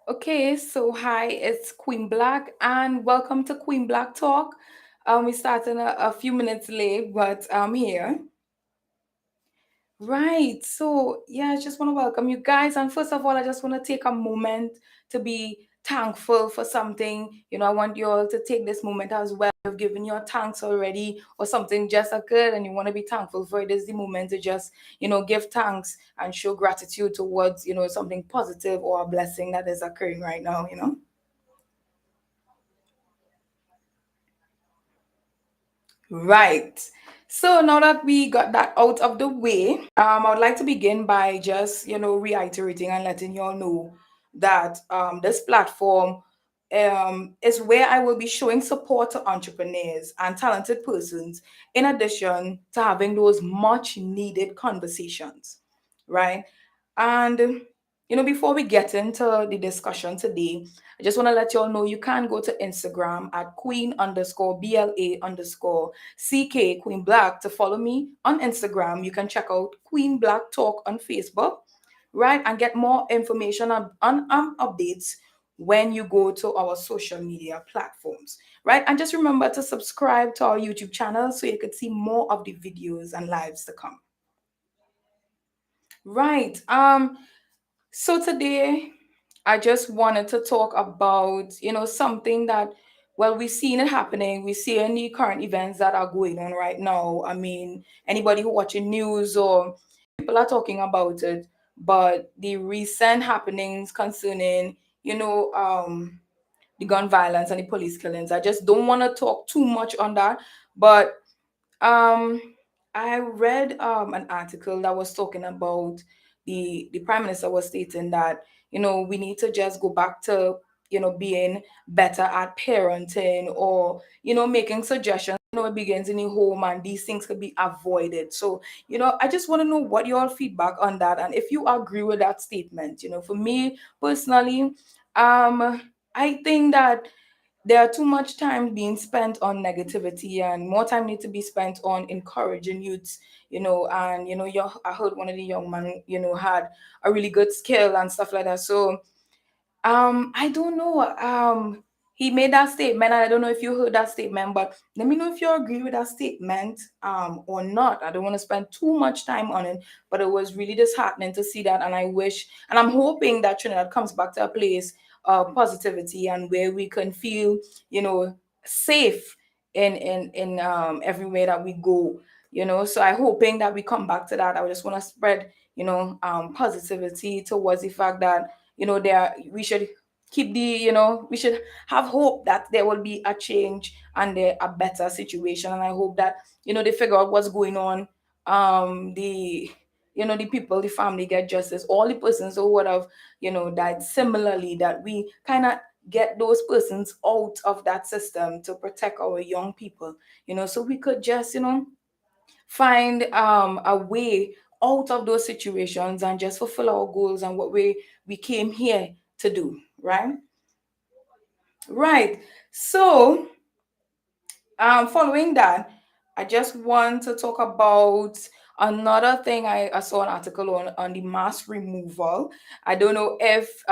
Okay, so hi, it's Queen Black, and welcome to Queen Black Talk. We started a few minutes late, but I'm here. Right. So, yeah, I just want to welcome you guys. And first of all, I just want to take a moment to be thankful for something. I want you all to take this moment as well. You've given your thanks already, or something just occurred and you want to be thankful for it. Is the moment to just, give thanks and show gratitude towards, something positive or a blessing that is occurring right now. Right. So now that we got that out of the way, I would like to begin by just, reiterating and letting you all know that this platform is where I will be showing support to entrepreneurs and talented persons, in addition to having those much needed conversations, right? And before we get into the discussion today, I just want to let you all know you can go to Instagram at queen_BLA_CK Queen Black to follow me on Instagram. You can check out Queen Black Talk on Facebook, right? And get more information on updates when you go to our social media platforms, right? And just remember to subscribe to our YouTube channel so you could see more of the videos and lives to come. Right. So today I just wanted to talk about, something that, well, we've seen it happening. We see any current events that are going on right now. I mean, anybody who watching news or people are talking about it, but the recent happenings concerning, the gun violence and the police killings. I just don't want to talk too much on that, but um, I read an article that was talking about the prime minister was stating that we need to just go back to being better at parenting, or making suggestions. It begins in the home, and these things could be avoided. So I just want to know what your feedback on that, and if you agree with that statement. For me personally, I think that there are too much time being spent on negativity, and more time need to be spent on encouraging youths. And I heard one of the young men had a really good skill and stuff like that. So I don't know. He made that statement, and I don't know if you heard that statement, but let me know if you agree with that statement, or not. I don't want to spend too much time on it, but it was really disheartening to see that, and I wish, and I'm hoping that Trinidad comes back to a place of positivity and where we can feel, safe in everywhere that we go. So I'm hoping that we come back to that. I just want to spread, positivity towards the fact that there we should keep the we should have hope that there will be a change and a better situation. And I hope that they figure out what's going on. The the people, the family get justice, all the persons who would have died similarly, that we kind of get those persons out of that system to protect our young people, so we could just find a way out of those situations and just fulfill our goals and what we came here to do, right? Right. So following that, I just want to talk about another thing. I saw an article on the mask removal. I don't know if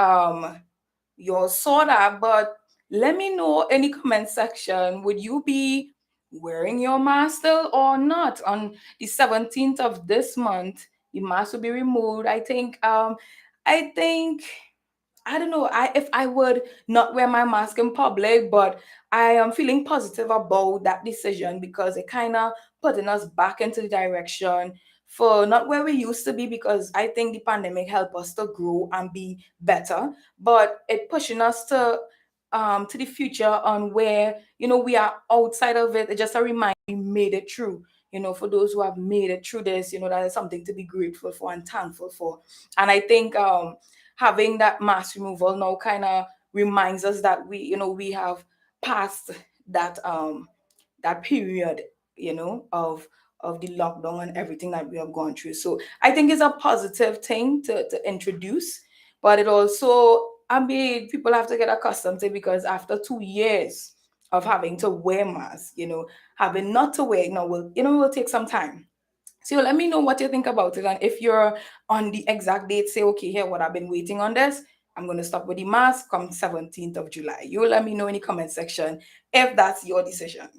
you all saw that, but let me know in the comment section. Would you be wearing your mask still or not? On the 17th of this month, the mask will be removed. I think I don't know if I would not wear my mask in public, but I am feeling positive about that decision because it kind of putting us back into the direction for not where we used to be, because I think the pandemic helped us to grow and be better, but it pushing us to the future on where we are outside of it. It's just a reminder we made it through. For those who have made it through this, that is something to be grateful for and thankful for. And I think having that mass removal now kind of reminds us that we have passed that period of the lockdown and everything that we have gone through. So I think it's a positive thing to introduce, but it also, I mean, people have to get accustomed to it, because after 2 years of having to wear masks, having not to wear, will take some time. So let me know what you think about it. And if you're on the exact date, say, okay, here, what I've been waiting on this. I'm going to stop with the mask come 17th of July. You let me know in the comment section if that's your decision.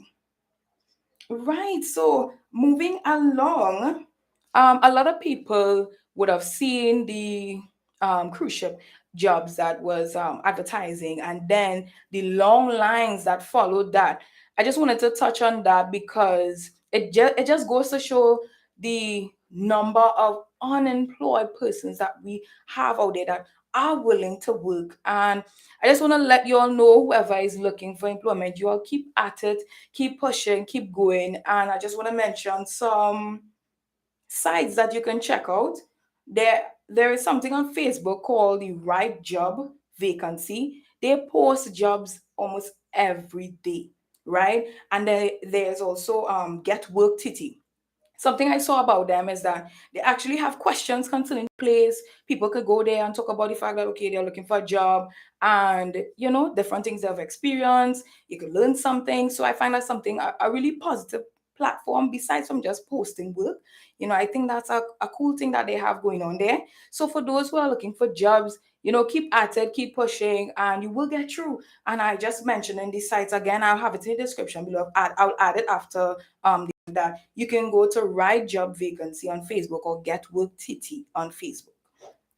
Right. So moving along, a lot of people would have seen the cruise ship jobs that was advertising, and then the long lines that followed that. I just wanted to touch on that because it just goes to show the number of unemployed persons that we have out there that are willing to work. And I just want to let you all know, whoever is looking for employment, you all keep at it, keep pushing, keep going. And I just want to mention some sites that you can check out. There is something on Facebook called the Right Job Vacancy. They post jobs almost every day, right? And then there's also Get Work Titty. Something I saw about them is that they actually have questions concerning the place. People could go there and talk about the fact that okay, they're looking for a job, and different things they've experienced. You could learn something. So I find that something a really positive platform besides from just posting work. I think that's a cool thing that they have going on there. So for those who are looking for jobs, keep at it, keep pushing, and you will get through. And I just mentioned in these sites again, I'll have it in the description below. I'll add it after that. You can go to Right Job Vacancy on Facebook or Get Work TT on Facebook,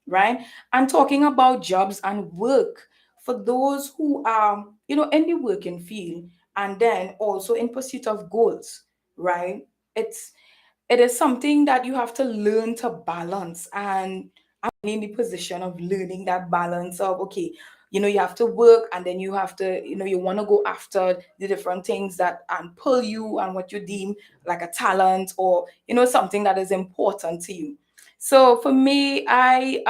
right? And talking about jobs and work, for those who are, in the working field and then also in pursuit of goals, right? It's it is something that you have to learn to balance. And I'm in the position of learning that balance of okay, you have to work, and then you have to, you want to go after the different things that and pull you and what you deem like a talent, or something that is important to you. So for me, I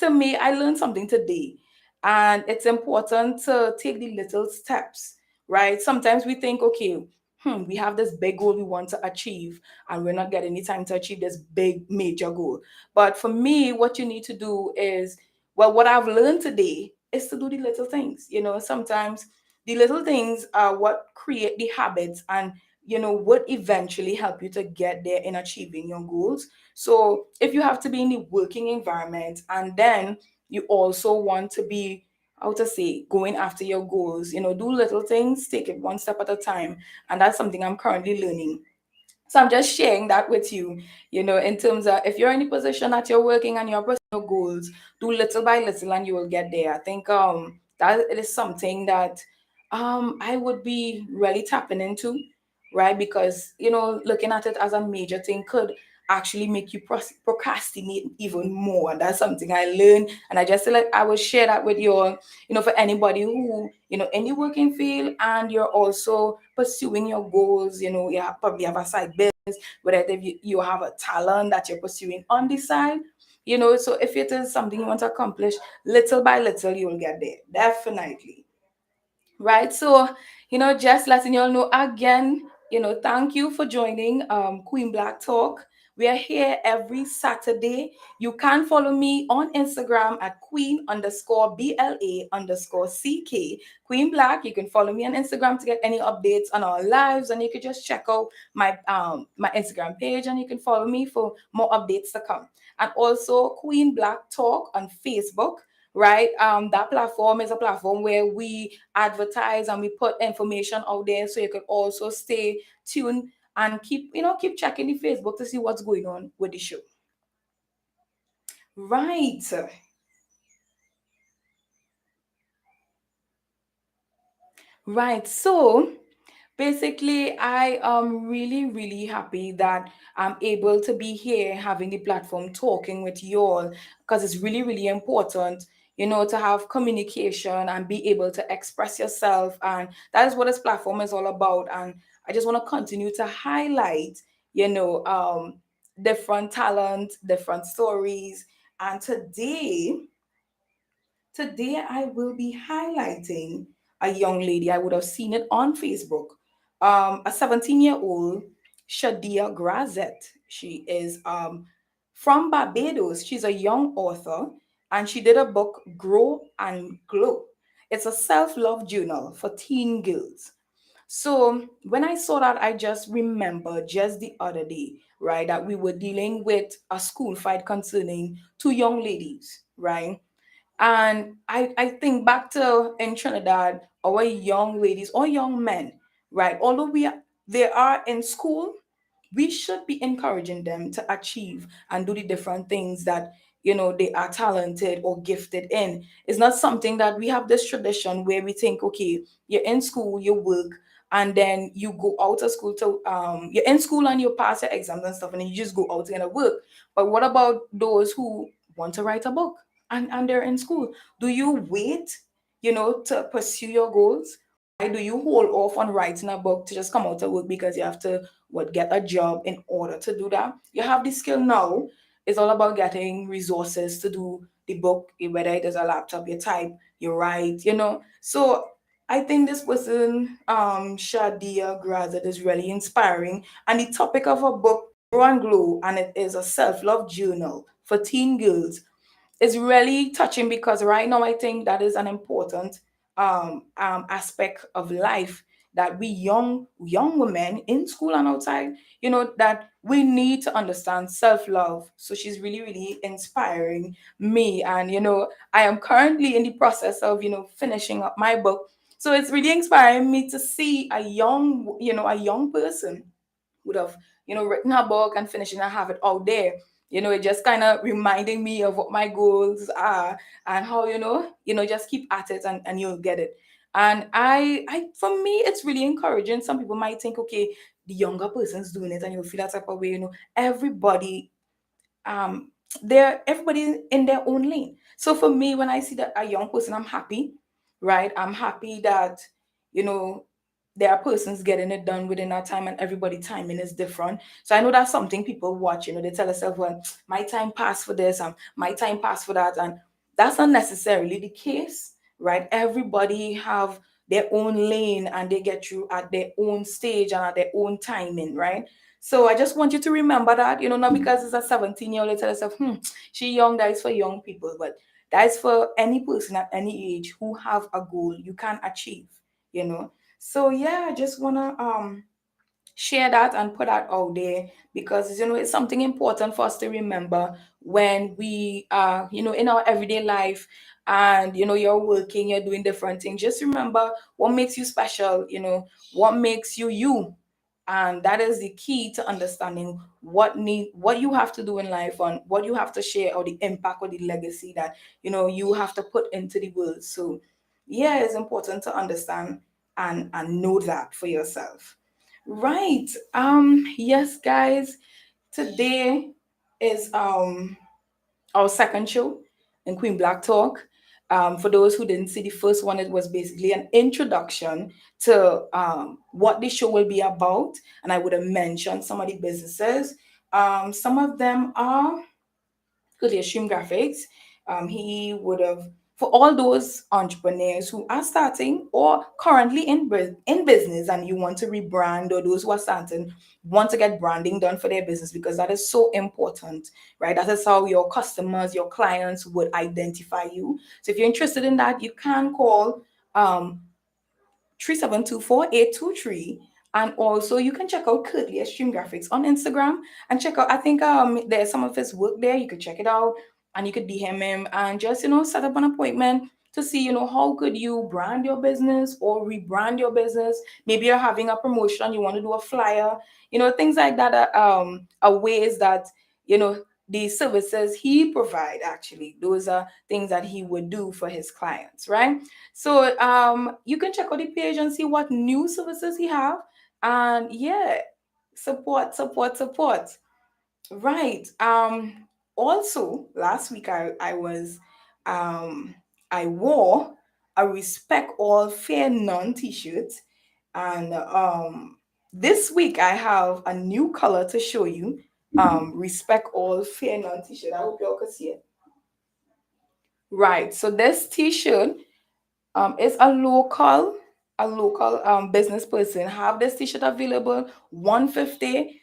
learned something today, and it's important to take the little steps, right? Sometimes we think, okay, we have this big goal we want to achieve, and we're not getting any time to achieve this big major goal. But for me, what you need to do is, well, what I've learned today is to do the little things. Sometimes the little things are what create the habits, and what eventually help you to get there in achieving your goals. So if you have to be in the working environment, and then you also want to be, how to say, going after your goals, do little things, take it one step at a time. And that's something I'm currently learning. So I'm just sharing that with you, in terms of if you're in a position that you're working and you're pursuing your goals, do little by little and you will get there. I think that it is something that I would be really tapping into, right? Because looking at it as a major thing could actually make you procrastinate even more. And that's something I learned, and I just feel like I will share that with you all, for anybody who, in the working field and you're also pursuing your goals. You probably have a side business, whether if you have a talent that you're pursuing on the side. So if it is something you want to accomplish, little by little you will get there, definitely. Right. So, just letting you all know again, thank you for joining Queen Black Talk. We are here every Saturday. You can follow me on Instagram at queen_BLA_CK. Queen Black. You can follow me on Instagram to get any updates on our lives, and you can just check out my Instagram page, and you can follow me for more updates to come. And also Queen Black Talk on Facebook, right? That platform is a platform where we advertise and we put information out there, so you can also stay tuned and keep checking the Facebook to see what's going on with the show. Right. Right. So basically, I am really, really happy that I'm able to be here having the platform talking with you all, because it's really, really important, to have communication and be able to express yourself. And that is what this platform is all about. And I just want to continue to highlight, different talent, different stories. And today, I will be highlighting a young lady. I would have seen it on Facebook. A 17-year-old Shadia Grazet. She is from Barbados. She's a young author, and she did a book, Grow and Glow. It's a self-love journal for teen girls. So when I saw that, I just remember just the other day, right, that we were dealing with a school fight concerning two young ladies, right? And I think back to in Trinidad, our young ladies or young men, right? Although they are in school, we should be encouraging them to achieve and do the different things that they are talented or gifted in. It's not something that we have this tradition where we think, okay, you're in school, you work, and then you go out of school to you're in school and you pass your exams and stuff, and then you just go out and work. But what about those who want to write a book and they're in school? Do you wait, to pursue your goals? Why do you hold off on writing a book to just come out of work because you have to get a job in order to do that? You have the skill now. It's all about getting resources to do the book, whether it is a laptop, you type, you write. So I think this person, Shadia Grazet, is really inspiring. And the topic of her book, Grow and Glow, and it is a self-love journal for teen girls, is really touching, because right now I think that is an important aspect of life, that we young women in school and outside, that we need to understand self-love. So she's really, really inspiring me. And I am currently in the process of finishing up my book. So it's really inspiring me to see a young person would have written her book and finishing and have it out there. It just kind of reminding me of what my goals are, and how just keep at it, and you'll get it. And I for me, it's really encouraging. Some people might think, okay, the younger person's doing it, and you'll feel that type of way. Everybody, um they're everybody in their own lane. So for me, when I see that a young person, I'm happy, right? I'm happy that you know there are persons getting it done within that time, and everybody timing is different. So I know that's something people watch, they tell themselves, well, my time passed for this and my time passed for that. And that's not necessarily the case, right? Everybody have their own lane, and they get through at their own stage and at their own timing, right? So I just want you to remember that, not because it's a 17-year-old, you tell yourself, she young, that is for young people, but that is for any person at any age who have a goal you can achieve, you know. So yeah, I just wanna share that and put that out there, because it's something important for us to remember when we are, in our everyday life, and you're working, you're doing different things. Just remember what makes you special, what makes you you. And that is the key to understanding what you have to do in life, and what you have to share, or the impact or the legacy that you have to put into the world. So yeah, it's important to understand and know that for yourself. Right. Yes, guys. Today is our second show in Queen Black Talk. For those who didn't see the first one, it was basically an introduction to what the show will be about, and I would have mentioned some of the businesses. Some of them are could he stream graphics. He would have, for all those entrepreneurs who are starting or currently in business, and you want to rebrand, or those who are starting want to get branding done for their business, because that is so important, right? That is how your customers, your clients would identify you. So if you're interested in that, you can call um 3724823. And also you can check out Curtly Extreme Graphics on Instagram, and check out, I think there's some of his work there. You could check it out, and you could DM him and just set up an appointment to see how could you brand your business or rebrand your business. Maybe you're having a promotion, you want to do a flyer, things like that are ways that you know the services he provide, actually those are things that he would do for his clients, right? So you can check out the page and see what new services he have. And yeah, support, support, support. Right. Also last week I wore a respect all fear none t-shirt. And this week I have a new color to show you. Respect all fear none t-shirt. I hope y'all can see it. Right. So this t-shirt is a local business person have this t-shirt available, 150.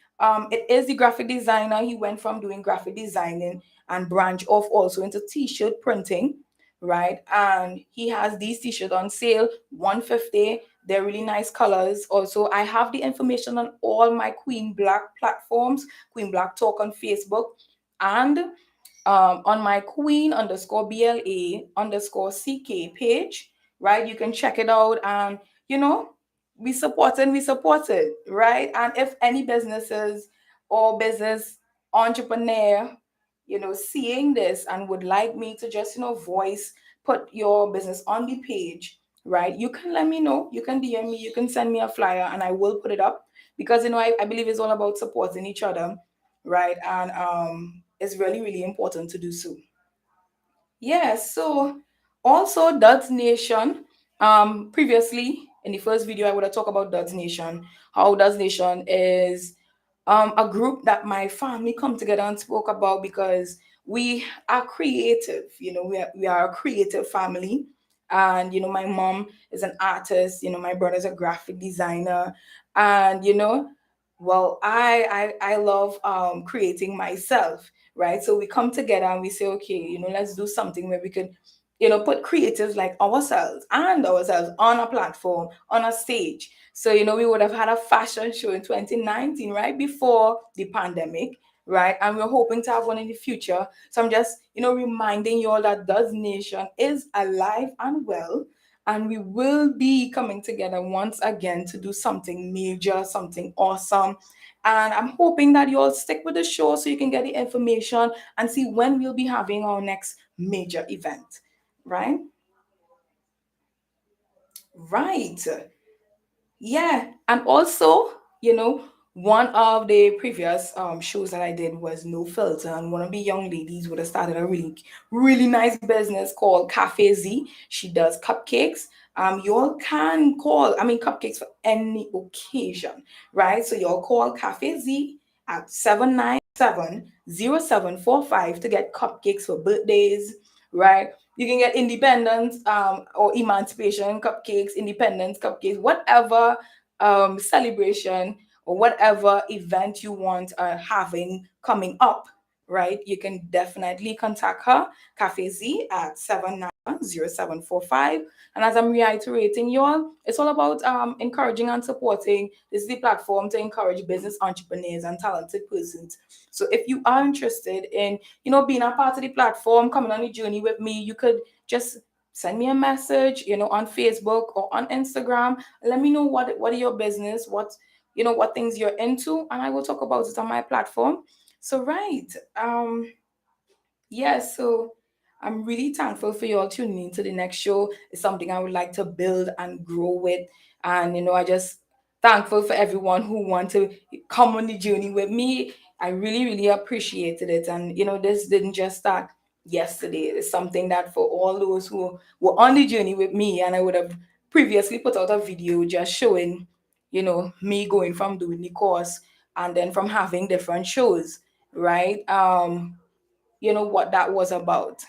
It is the graphic designer. He went from doing graphic designing and branch off also into t-shirt printing, right? And he has these t-shirts on sale, 150. They're really nice colors. Also, I have the information on all my Queen Black platforms, Queen Black Talk on Facebook and on my queen underscore BLA underscore CK page, right? You can check it out, and you know, we support it, right? And if any businesses or business entrepreneur, seeing this and would like me to just, voice, put your business on the page, right? You can let me know. You can DM me, you can send me a flyer, and I will put it up, because I believe it's all about supporting each other, right? And it's really, really important to do so. Yeah, so also Duds Nation. Previously in the first video, I would have talked about Duds Nation. How Duds Nation is a group that my family come together and spoke about, because we are creative. We are a creative family, and my mom is an artist. My brother's a graphic designer, and well, I love creating myself, right? So we come together and we say, okay, let's do something where we could, put creatives like ourselves on a platform, on a stage. So, we would have had a fashion show in 2019, right before the pandemic, right? And we're hoping to have one in the future. So I'm just, reminding you all that Does Nation is alive and well. And we will be coming together once again to do something major, something awesome. And I'm hoping that you all stick with the show so you can get the information and see when we'll be having our next major event. Right? Right. Yeah, and also, one of the previous shows that I did was No Filter, and one of the young ladies would have started a really, really nice business called Cafe Z. She does cupcakes. You all can call, cupcakes for any occasion, right? So you all call Cafe Z at 797-0745 to get cupcakes for birthdays, right? You can get independence or emancipation cupcakes, independence cupcakes, whatever celebration or whatever event you want having coming up, right? You can definitely contact her, Cafe Z, at 797-0745. And as I'm reiterating, y'all, it's all about encouraging and supporting. This is the platform to encourage business entrepreneurs and talented persons. So if you are interested in, being a part of the platform, coming on the journey with me, you could just send me a message, on Facebook or on Instagram. Let me know what are your business, what things you're into, and I will talk about it on my platform. So right, yeah, so I'm really thankful for you all tuning in to the next show. It's something I would like to build and grow with. And, I just thankful for everyone who want to come on the journey with me. I really, really appreciated it. And, this didn't just start yesterday. It's something that for all those who were on the journey with me, and I would have previously put out a video just showing, me going from doing the course and then from having different shows, right? What that was about.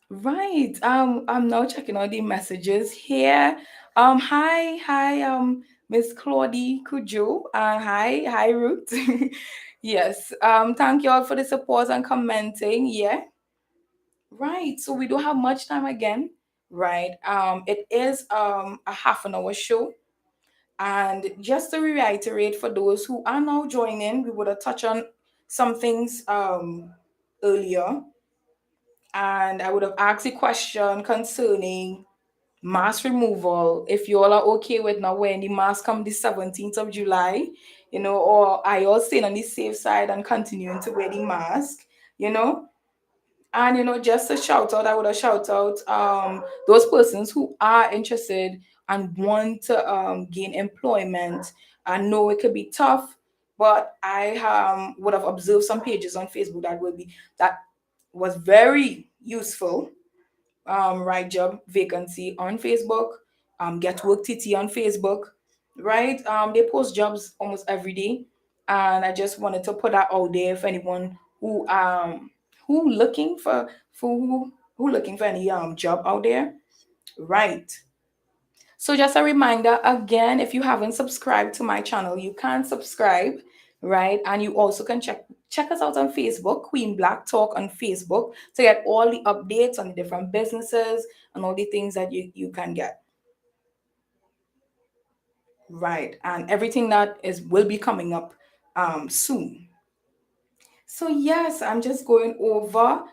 Right. I'm now checking out the messages here. Hi, Miss Claudie Kujo. Hi, Ruth. Yes. Thank you all for the support and commenting. Yeah. Right. So we don't have much time again. Right. It is a half an hour show. And just to reiterate for those who are now joining, we would have touched on some things earlier, and I would have asked a question concerning mask removal. If you all are okay with not wearing the mask come the 17th of July, or are you all staying on the safe side and continuing to wear the mask, you know? And just a shout out, I would have shout out those persons who are interested and want to gain employment. I know it could be tough, but I would have observed some pages on Facebook that was very useful. Right job vacancy on Facebook, Get Work TT on Facebook, right? They post jobs almost every day, and I just wanted to put that out there for anyone who looking for who looking for any job out there, right? So just a reminder again, if you haven't subscribed to my channel, you can subscribe, right? And you also can check us out on Facebook, Queen Black Talk on Facebook, to get all the updates on the different businesses and all the things that you can get. Right. And everything that is will be coming up soon. So yes, I'm just going over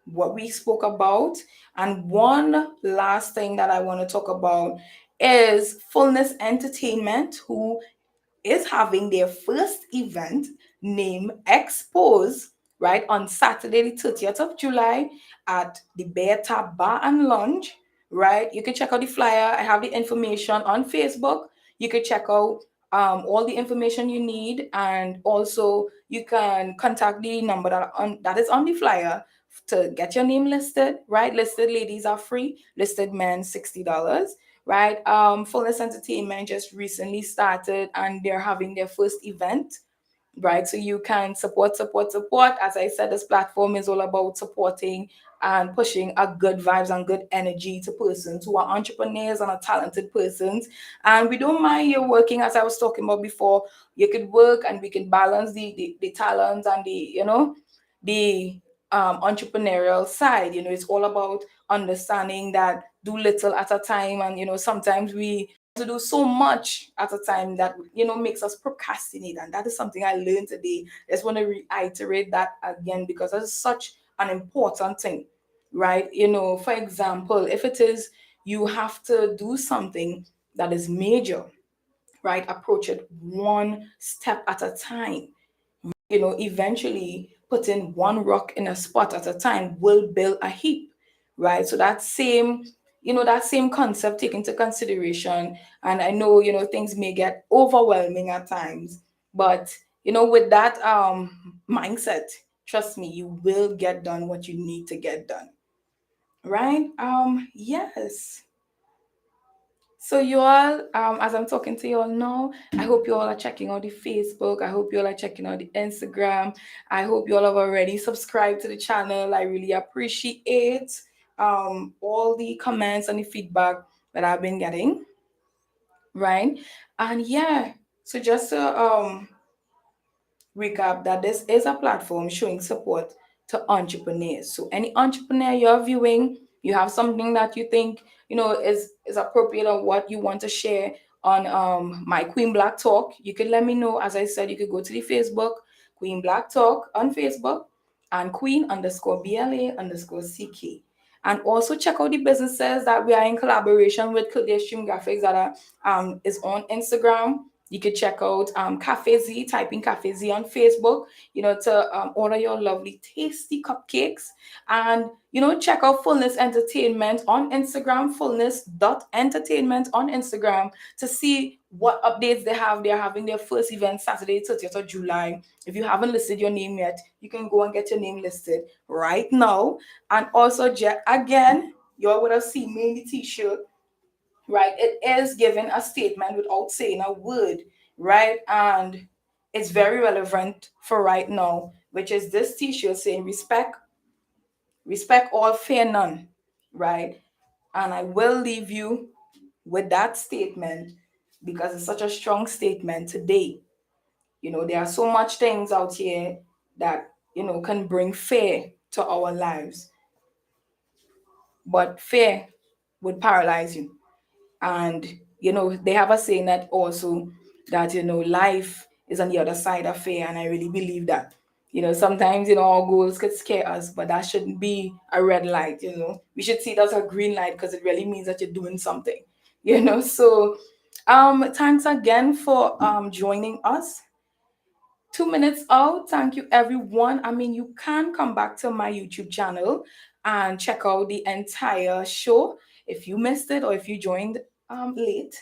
what we spoke about. And one last thing that I want to talk about is Fullness Entertainment, who is having their first event named Expose, right, on Saturday, the 30th of July at the Bear Tap Bar and Lounge, right? You can check out the flyer. I have the information on Facebook. You can check out all the information you need, and also you can contact the number that is on the flyer to get your name listed, right? Listed ladies are free, listed men $60, right? Fullness Entertainment just recently started and they're having their first event, right? So you can support. As I said, this platform is all about supporting and pushing a good vibes and good energy to persons who are entrepreneurs and are talented persons. And we don't mind you working, as I was talking about before. You could work and we can balance the talents and the entrepreneurial side. It's all about understanding that do little at a time, and sometimes we to do so much at a time that makes us procrastinate, and that is something I learned today. I just want to reiterate that again because it's such an important thing, right? For example, if it is you have to do something that is major, right, approach it one step at a time. Eventually putting one rock in a spot at a time will build a heap, right? So that same concept take into consideration. And I know, things may get overwhelming at times, but with that mindset, trust me, you will get done what you need to get done, right? Yes. So you all, as I'm talking to you all now, I hope you all are checking out the Facebook. I hope you all are checking out the Instagram. I hope you all have already subscribed to the channel. I really appreciate all the comments and the feedback that I've been getting, right? And yeah, so just to recap that this is a platform showing support to entrepreneurs. So any entrepreneur you're viewing, you have something that you think is appropriate or what you want to share on my Queen Black Talk, you can let me know. As I said, you could go to the Facebook Queen Black Talk on Facebook and Queen_BLA_CK. And also check out the businesses that we are in collaboration with. Clear Stream Graphics that is on Instagram. You could check out Cafe Z, type in Cafe Z on Facebook, to order your lovely, tasty cupcakes. And, check out Fullness Entertainment on Instagram, fullness.entertainment on Instagram to see what updates they have. They're having their first event Saturday, 30th of July. If you haven't listed your name yet, you can go and get your name listed right now. And also, again, you all would have seen me in the t-shirt, right? It is giving a statement without saying a word, right? And it's very relevant for right now, which is this t-shirt saying respect all, fear none, right? And I will leave you with that statement because it's such a strong statement today. There are so much things out here that can bring fear to our lives, but fear would paralyze you. And they have a saying that also that life is on the other side of fear, and I really believe that. Sometimes our goals could scare us, but that shouldn't be a red light. We should see it as a green light because it really means that you're doing something. So thanks again for joining us. 2 minutes out. Thank you, everyone. I mean, you can come back to my YouTube channel and check out the entire show if you missed it or if you joined late.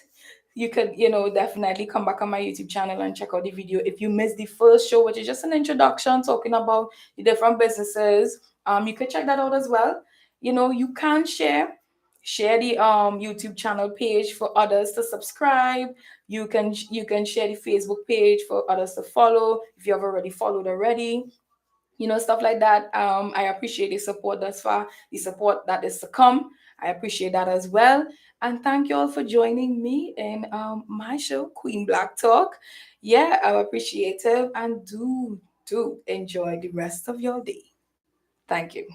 You could, definitely come back on my YouTube channel and check out the video. If you missed the first show, which is just an introduction talking about the different businesses, you could check that out as well. You can share the YouTube channel page for others to subscribe. You can share the Facebook page for others to follow if you have already followed already. Stuff like that. I appreciate the support thus far, the support that is to come. I appreciate that as well. And thank you all for joining me in my show, Queen Black Talk. Yeah, I appreciate it, and do enjoy the rest of your day. Thank you.